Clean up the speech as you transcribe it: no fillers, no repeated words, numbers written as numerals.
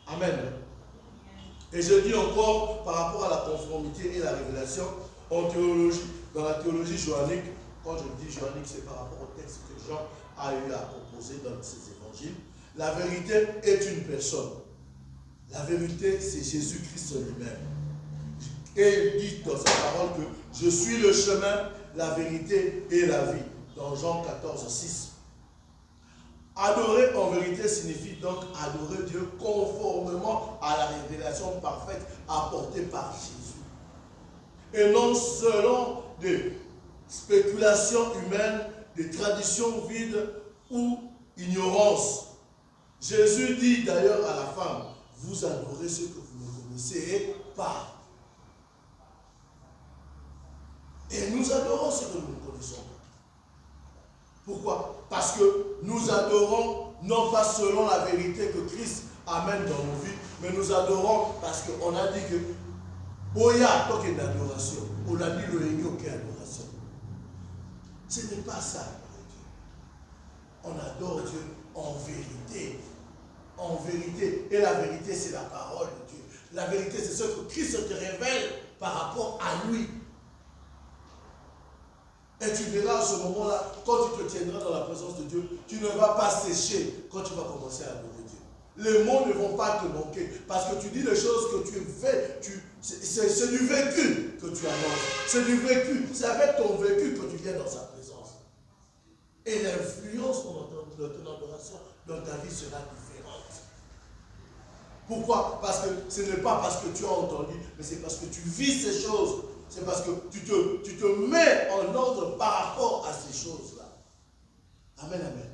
Amen. Et je dis encore par rapport à la conformité et la révélation en théologie, dans la théologie johannique, quand je dis johannique, c'est par rapport au texte que Jean a eu à composer dans ses évangiles. La vérité est une personne. La vérité, c'est Jésus-Christ lui-même. Et il dit dans sa parole que je suis le chemin, la vérité et la vie. Dans Jean 14, 6. Adorer en vérité signifie donc adorer Dieu conformément à la révélation parfaite apportée par Jésus. Et non selon des spéculations humaines, des traditions vides ou ignorance. Jésus dit d'ailleurs à la femme, vous adorez ce que vous ne connaissez pas. Et nous adorons ce que nous ne connaissons pas. Pourquoi? Parce que nous adorons non pas selon la vérité que Christ amène dans nos vies, mais nous adorons parce qu'on a dit que Boya toque une adoration. On a dit le réunion qui est adoration. Ce n'est pas ça, Dieu. On adore Dieu en vérité. En vérité. Et la vérité, c'est la parole de Dieu. La vérité, c'est ce que Christ te révèle par rapport à lui. Et tu verras à ce moment-là, quand tu te tiendras dans la présence de Dieu, tu ne vas pas sécher quand tu vas commencer à adorer Dieu. Les mots ne vont pas te manquer, parce que tu dis les choses que tu fais, c'est du vécu que tu annonces. C'est du vécu, c'est avec ton vécu que tu viens dans sa présence. Et l'influence de ton adoration dans ta vie sera différente. Pourquoi? Parce que ce n'est pas parce que tu as entendu, mais c'est parce que tu vis ces choses. C'est parce que tu te mets en ordre par rapport à ces choses-là. Amen, amen.